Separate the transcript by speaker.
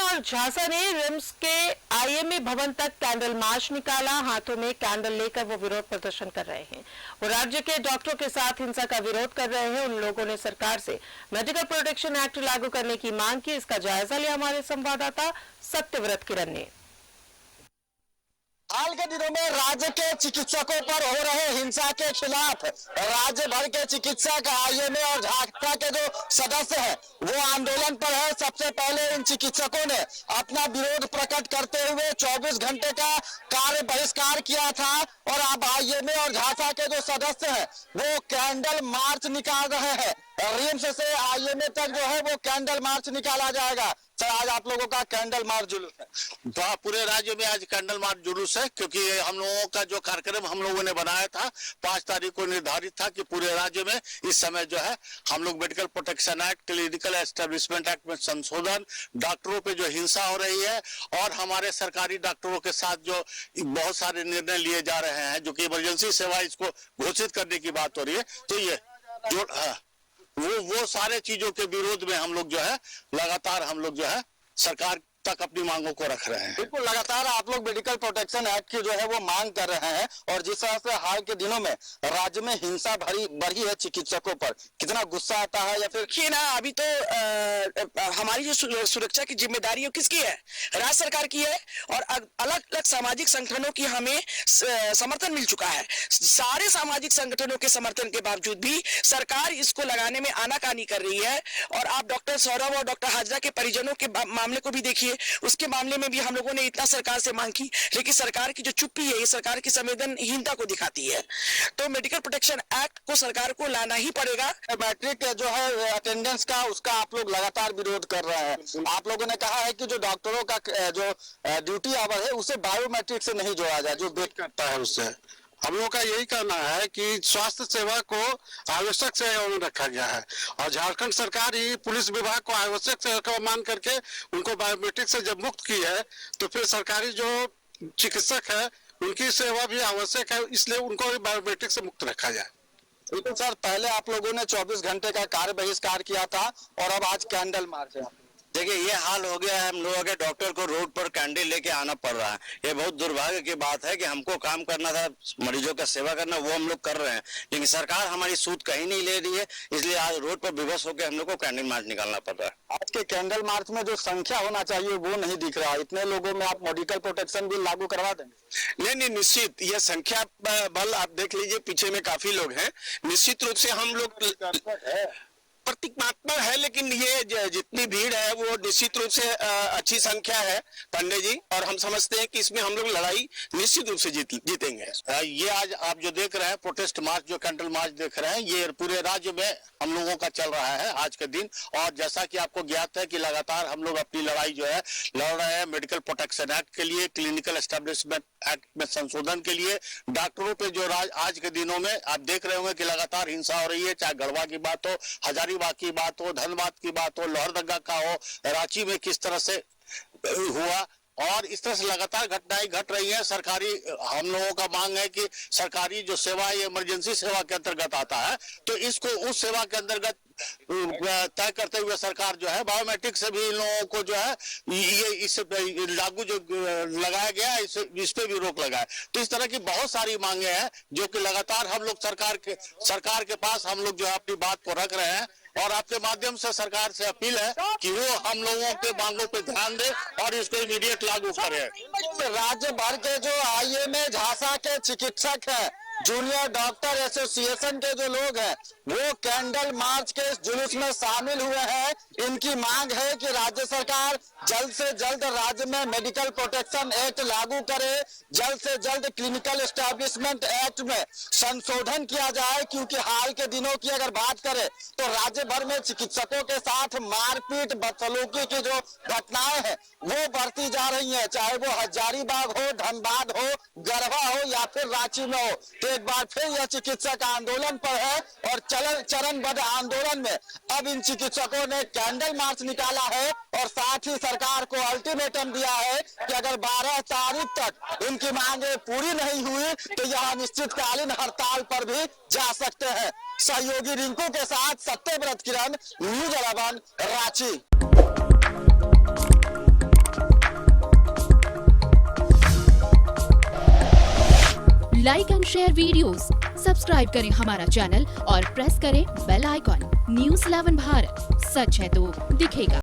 Speaker 1: और झांसा ने रिम्स के आईएमए भवन तक कैंडल मार्च निकाला। हाथों में कैंडल लेकर वो विरोध प्रदर्शन कर रहे हैं। वो राज्य के डॉक्टरों के साथ हिंसा का विरोध कर रहे हैं। उन लोगों ने सरकार से मेडिकल प्रोटेक्शन एक्ट लागू करने की मांग की। इसका जायजा लिया हमारे संवाददाता सत्यव्रत किरण ने।
Speaker 2: हाल के दिनों में राज्य के चिकित्सकों पर हो रहे हिंसा के खिलाफ राज्य भर के चिकित्सक आईएमए और झांसा के जो सदस्य हैं वो आंदोलन पर है। सबसे पहले इन चिकित्सकों ने अपना विरोध प्रकट करते हुए 24 घंटे का कार्य बहिष्कार किया था और अब आईएमए और झांसा के जो सदस्य हैं वो कैंडल मार्च निकाल रहे हैं। रिम्स से आईएमए तक जो है वो कैंडल मार्च निकाला जाएगा। सर, आज आप लोगों का कैंडल मार्च जुलूस है।
Speaker 3: तो पूरे राज्य में आज कैंडल मार्च जुलूस है, क्योंकि हम लोगों का जो कार्यक्रम हम लोगों ने बनाया था 5 तारीख को निर्धारित था कि पूरे राज्य में इस समय जो है हम लोग medical protection act, clinical establishment act में संशोधन, डॉक्टरों पे जो हिंसा हो रही है और हमारे सरकारी डॉक्टरों के साथ जो बहुत सारे निर्णय लिए जा रहे हैं, जो कि इमरजेंसी सेवा इसको घोषित करने की बात हो रही है, तो ये जो वो सारे चीजों के विरोध में हम लोग जो है लगातार हम लोग जो है सरकार तक अपनी मांगों को रख रहे हैं।
Speaker 2: बिल्कुल, लगातार आप लोग मेडिकल प्रोटेक्शन एक्ट की जो है वो मांग कर रहे हैं और जिस तरह से हाल के दिनों में राज्य में हिंसा बढ़ी है चिकित्सकों पर, कितना गुस्सा आता है या फिर
Speaker 4: देखिए ना, अभी तो हमारी जो सुरक्षा की जिम्मेदारी है किसकी है? राज्य सरकार की है और अलग अलग सामाजिक संगठनों की हमें समर्थन मिल चुका है। सारे सामाजिक संगठनों के समर्थन के बावजूद भी सरकार इसको लगाने में आनाकानी कर रही है। और आप डॉक्टर सौरभ और डॉक्टर हाजरा के परिजनों के मामले को भी देखिए, उसके मामले में भी हम लोगों ने इतना सरकार से मांग की, लेकिन सरकार की जो चुप्पी है ये सरकार की संवेदनहीनता को दिखाती है। तो मेडिकल प्रोटेक्शन एक्ट को सरकार को लाना ही पड़ेगा।
Speaker 2: मैट्रिक जो है अटेंडेंस का, उसका आप लोग लगातार विरोध कर रहे हैं। आप लोगों ने कहा है कि जो डॉक्टरों का जो ड्यूटी आवर है उसे बायोमेट्रिक से नहीं जोड़ा जाए, जो वेट करता है उससे।
Speaker 5: हम लोगों का यही कहना है कि स्वास्थ्य सेवा को आवश्यक सेवा में रखा गया है और झारखंड सरकार ही पुलिस विभाग को आवश्यक सेवा मान करके उनको बायोमेट्रिक से जब मुक्त की है, तो फिर सरकारी जो चिकित्सक है उनकी सेवा भी आवश्यक है, इसलिए उनको भी बायोमेट्रिक से मुक्त रखा जाए।
Speaker 2: बिल्कुल सर, पहले आप लोगों ने 24 घंटे का कार्य बहिष्कार किया था और अब आज कैंडल मार्च है।
Speaker 3: देखिए, ये हाल हो गया है, हम लोगों के डॉक्टर को रोड पर कैंडल लेके आना पड़ रहा है। ये बहुत दुर्भाग्य की बात है कि हमको काम करना था, मरीजों का सेवा करना, वो हम लोग कर रहे हैं, लेकिन सरकार हमारी सूद कहीं नहीं ले रही है, इसलिए आज रोड पर विवश होकर हम लोग को कैंडल मार्च निकालना पड़ रहा है।
Speaker 2: आज के कैंडल मार्च में जो संख्या होना चाहिए वो नहीं दिख रहा। इतने लोगों में आप मेडिकल प्रोटेक्शन बिल लागू करवा देंगे?
Speaker 4: नहीं, निश्चित ये संख्या बल आप देख लीजिए, पीछे में काफी लोग हैं। निश्चित रूप से हम लोग प्रतीकात्मक है, लेकिन ये जितनी भीड़ है वो निश्चित रूप से अच्छी संख्या है पंडित जी, और हम समझते हैं कि इसमें हम लोग लड़ाई निश्चित रूप से जीतेंगे।
Speaker 3: ये आज आप जो देख रहे हैं प्रोटेस्ट मार्च, जो कैंडल मार्च देख रहे हैं, ये पूरे राज्य में हम लोगों का चल रहा है आज के दिन। और जैसा कि आपको ज्ञात है कि लगातार हम लोग अपनी लड़ाई जो है लड़ रहे हैं मेडिकल प्रोटेक्शन एक्ट के लिए, क्लिनिकल एस्टेब्लिशमेंट एक्ट में संशोधन के लिए। डॉक्टरों पे जो आज के दिनों में आप देख रहे होंगे कि लगातार हिंसा हो रही है, चाहे गढ़वा की बात हो, हजारीबाग की बात हो, धनबाद की बात हो, लोहरदगा का हो, रांची में किस तरह से हुआ, और इस तरह से लगातार घटनाएं घट रही है। सरकारी हम लोगों का मांग है कि सरकारी जो सेवा है इमरजेंसी सेवा के अंतर्गत आता है, तो इसको उस सेवा के अंतर्गत तय करते हुए सरकार जो है बायोमेट्रिक से भी इन लोगों को जो है ये इस लागू जो लगाया गया है इस पे भी रोक लगाए। तो इस तरह की बहुत सारी मांगे हैं जो कि लगातार हम लोग सरकार के पास हम लोग जो है अपनी बात को रख रहे हैं, और आपके माध्यम से सरकार से अपील है कि वो हम लोगों के मांगों पे ध्यान दे और इसको इमीडिएट लागू करे।
Speaker 2: राज्य भर के जो आईएमए झांसा के चिकित्सक हैं, जूनियर डॉक्टर एसोसिएशन के जो लोग हैं वो कैंडल मार्च के जुलूस में शामिल हुए हैं। इनकी मांग है कि राज्य सरकार जल्द से जल्द राज्य में मेडिकल प्रोटेक्शन एक्ट लागू करे, जल्द से जल्द क्लिनिकल एस्टेब्लिशमेंट एक्ट में संशोधन किया जाए, क्योंकि हाल के दिनों की अगर बात करें तो राज्य भर में चिकित्सकों के साथ मारपीट, बदसलूकी की जो घटनाएं हैं वो बढ़ती जा रही है, चाहे वो हजारीबाग हो, धनबाद हो, गढ़वा हो या फिर रांची में हो। तो एक बार फिर यह चिकित्सक आंदोलन पर है और चरणबद्ध आंदोलन में अब इन चिकित्सकों ने कैंडल मार्च निकाला है और साथ ही सरकार को अल्टीमेटम दिया है कि अगर 12 तारीख तक इनकी मांगे पूरी नहीं हुई तो यह अनिश्चितकालीन हड़ताल पर भी जा सकते हैं। सहयोगी रिंकू के साथ Satyavrat Kiran, news 11 Ranchi.
Speaker 6: Like and share videos, subscribe करें हमारा चैनल और प्रेस करें बेल आइकॉन। News 11 भारत, सच है तो दिखेगा।